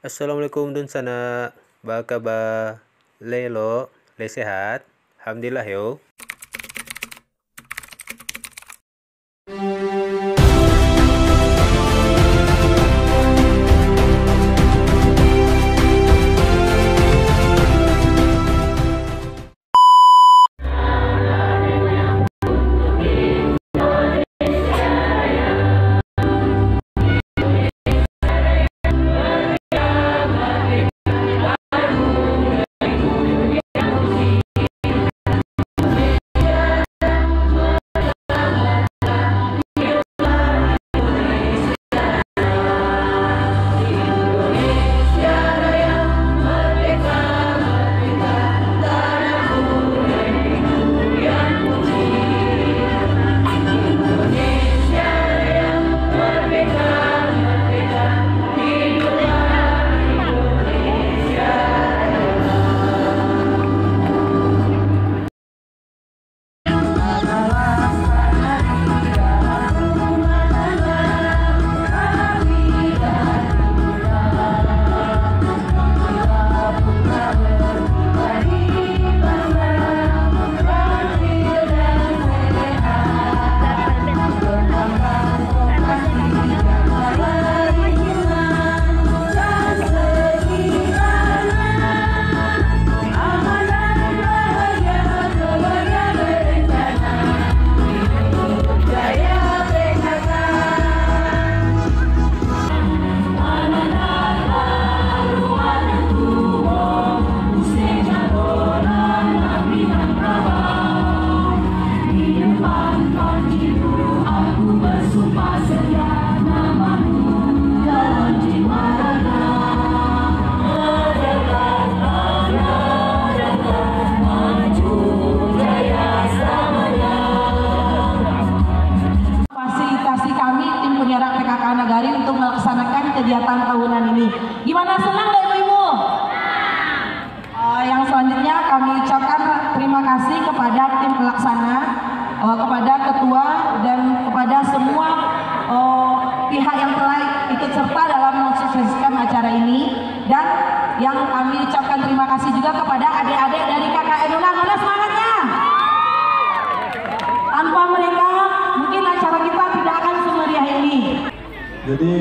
Assalamualaikum dun sana. Ba kabar? Le le sehat? Alhamdulillah yo. Nagari untuk melaksanakan kegiatan tahunan ini. Gimana, senang gak ibu-ibu? Yang selanjutnya kami ucapkan terima kasih kepada tim pelaksana, kepada ketua dan kepada semua pihak yang telah ikut serta dalam mensukseskan acara ini. Dan yang kami ucapkan terima kasih juga kepada adik-adik dari KKN Unan. Mana semangatnya? Tanpa mereka mungkin acara kita tidak akan semeriah ini. Jadi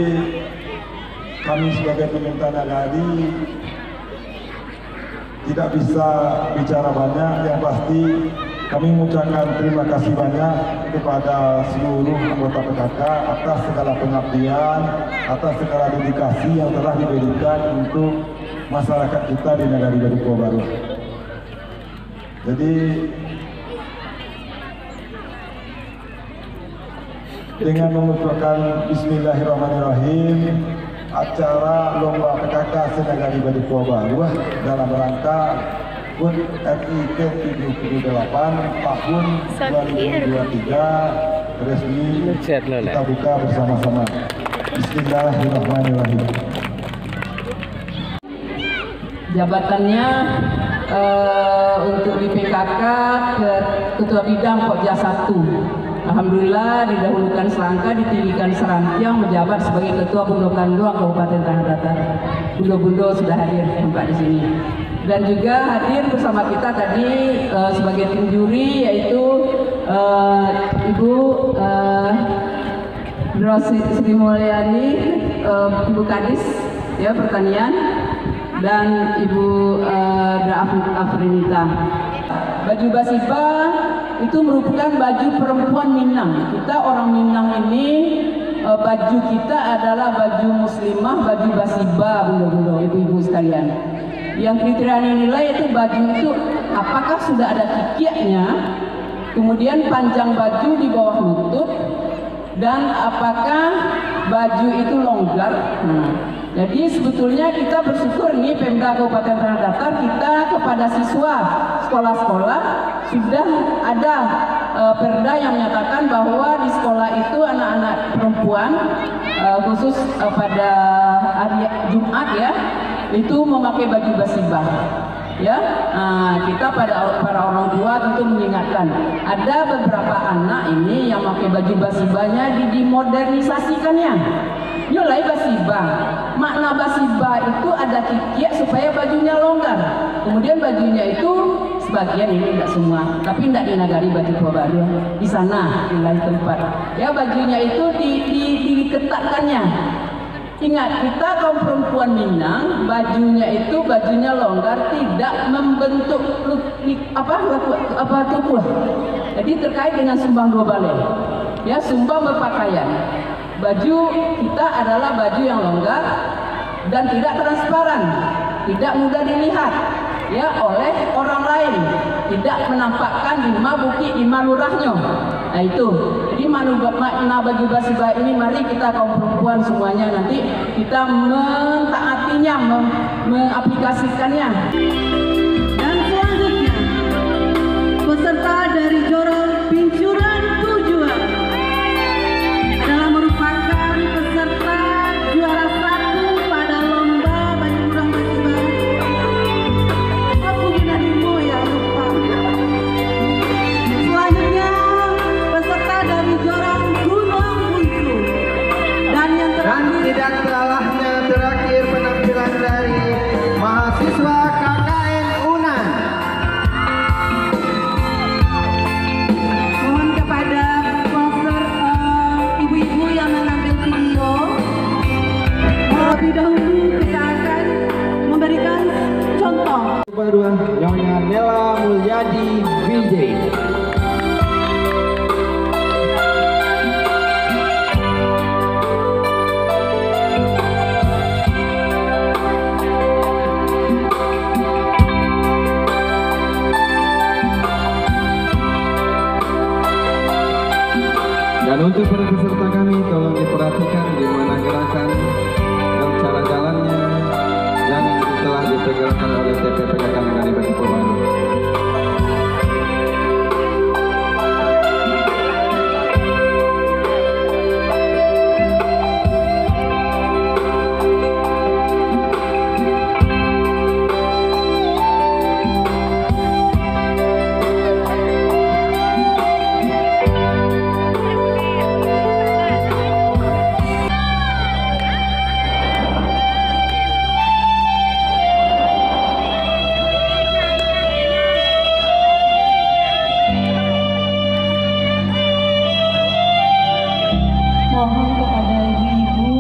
kami sebagai pemerintah nagari tidak bisa bicara banyak, yang pasti kami mengucapkan terima kasih banyak kepada seluruh anggota PKK atas segala pengabdian, atas segala dedikasi yang telah diberikan untuk masyarakat kita di Nagari Baduko Baru. Jadi dengan mengucapkan Bismillahirrahmanirrahim, acara lomba PKK se-Nagari Baduko Baru dalam rangka HUT RI ke-78 tahun 2023 resmi kita buka bersama-sama. Bismillahirrahmanirrahim. Jabatannya untuk di PKK Ketua Bidang Pokja 1. Alhamdulillah didahulukan Selangka, ditinggikan Serantiang menjabat sebagai Ketua Bundokan 2 Kabupaten Tanah Datar. Bundo-bundo sudah hadir tempat di sini. Dan juga hadir bersama kita tadi sebagai tim juri yaitu Ibu Sri Mulyani, Ibu Kadis ya Pertanian, dan Ibu Afrinita. Baju Basiba itu merupakan baju perempuan Minang. Kita orang Minang ini baju kita adalah baju muslimah, baju Basiba, bunda-bunda, ibu-ibu sekalian. Yang kriteria nilai itu baju itu apakah sudah ada kikiknya, kemudian panjang baju di bawah lutut, dan apakah baju itu longgar. Jadi sebetulnya kita bersyukur nih Pemda Kabupaten Tanah Datar, kita kepada siswa sekolah-sekolah sudah ada perda yang menyatakan bahwa di sekolah itu anak-anak perempuan khusus pada hari Jumat ya itu memakai baju basibah. Ya, kita pada para orang tua tentu mengingatkan ada beberapa anak ini yang pakai baju basibahnya dimodernisasikannya. Nyulai basiba. Makna basiba itu ada kikiak supaya bajunya longgar. Kemudian bajunya itu sebagian, ini tidak semua, tapi tidak di Nagari Baju Baru, di sana di lain tempat. Ya, bajunya itu diketatkannya. Ingat, kita kaum perempuan Minang, bajunya itu bajunya longgar, tidak membentuk tubuh. Jadi terkait dengan sumbang dua balai. Ya, sumbang berpakaian. Baju kita adalah baju yang longgar dan tidak transparan, tidak mudah dilihat ya oleh orang lain, tidak menampakkan lima bukit lima lurahnya. Nah itu, jadi makna baju basiba ini mari kita kaum perempuan semuanya nanti kita mentaatinya, mengaplikasikannya. Dan selanjutnya peserta dari Jorong Pincuran Tujuan adalah merupakan peserta juara 1 pada lomba baju kurang basiba. Aku gina demo ya lupa. Selanjutnya peserta dari Jorong Gunung Buntu. Dan yang terakhir, tidak kalahnya terakhir penampilan dari mahasiswa KKN UNAN. mohon kepada ibu-ibu yang mengambil video, terlebih dahulu kita akan memberikan contoh. Baru Nyonya Nela Mulyadi Vijay. Dan untuk para peserta kami, tolong diperhatikan bagaimana gerakan dan cara jalannya yang telah dipergerakan oleh TPPKK Nagari Baju Baru. Mohon kepada ibu-ibu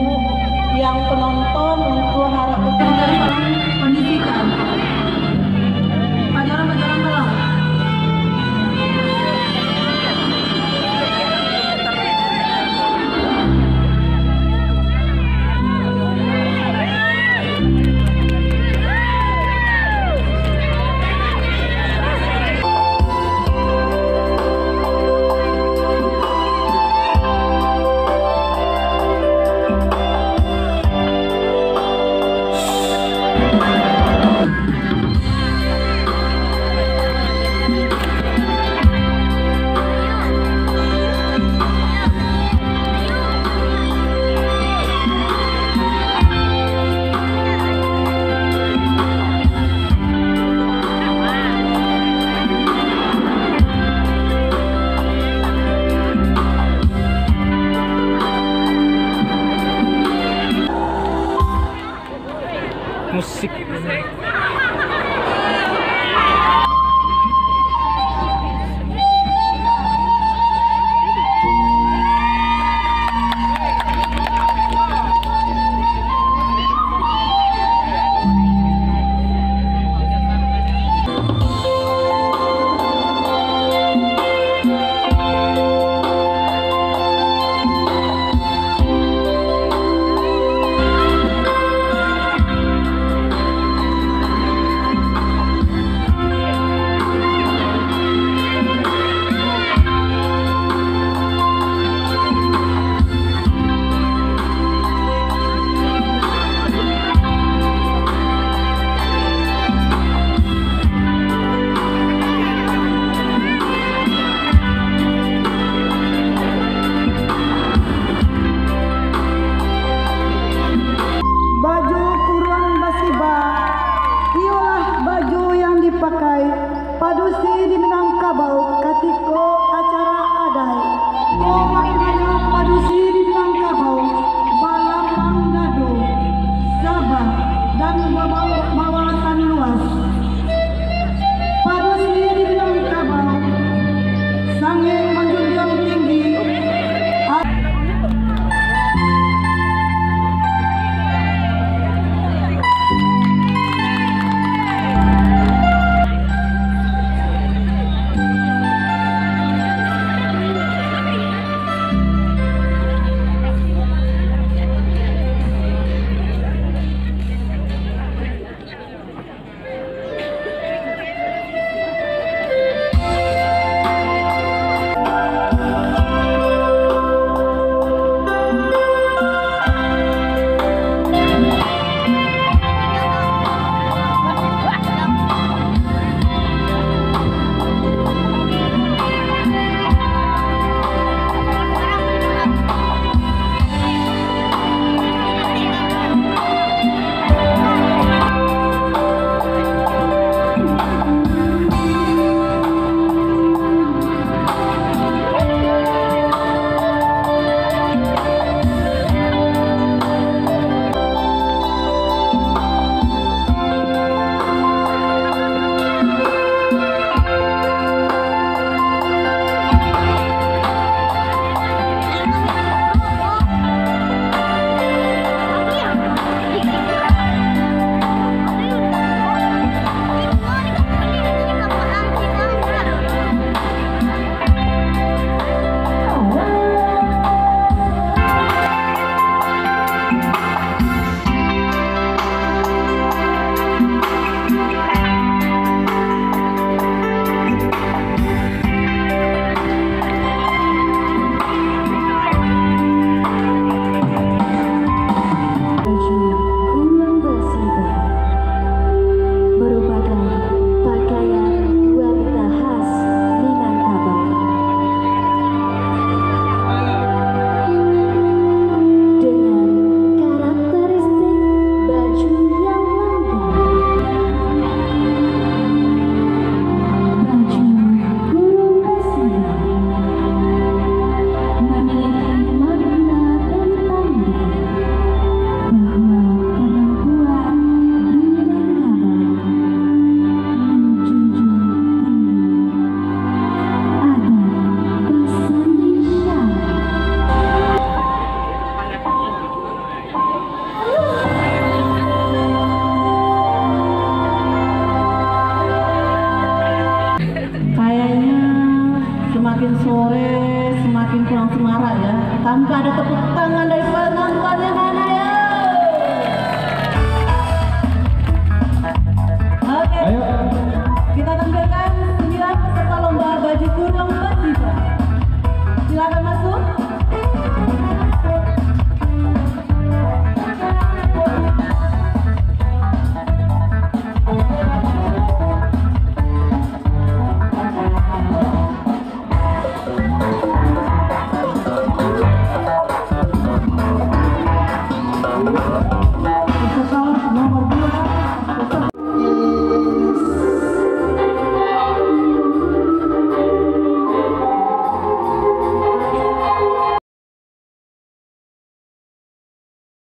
yang penonton untuk harap kondisikan. Pajaran tolong. Musik.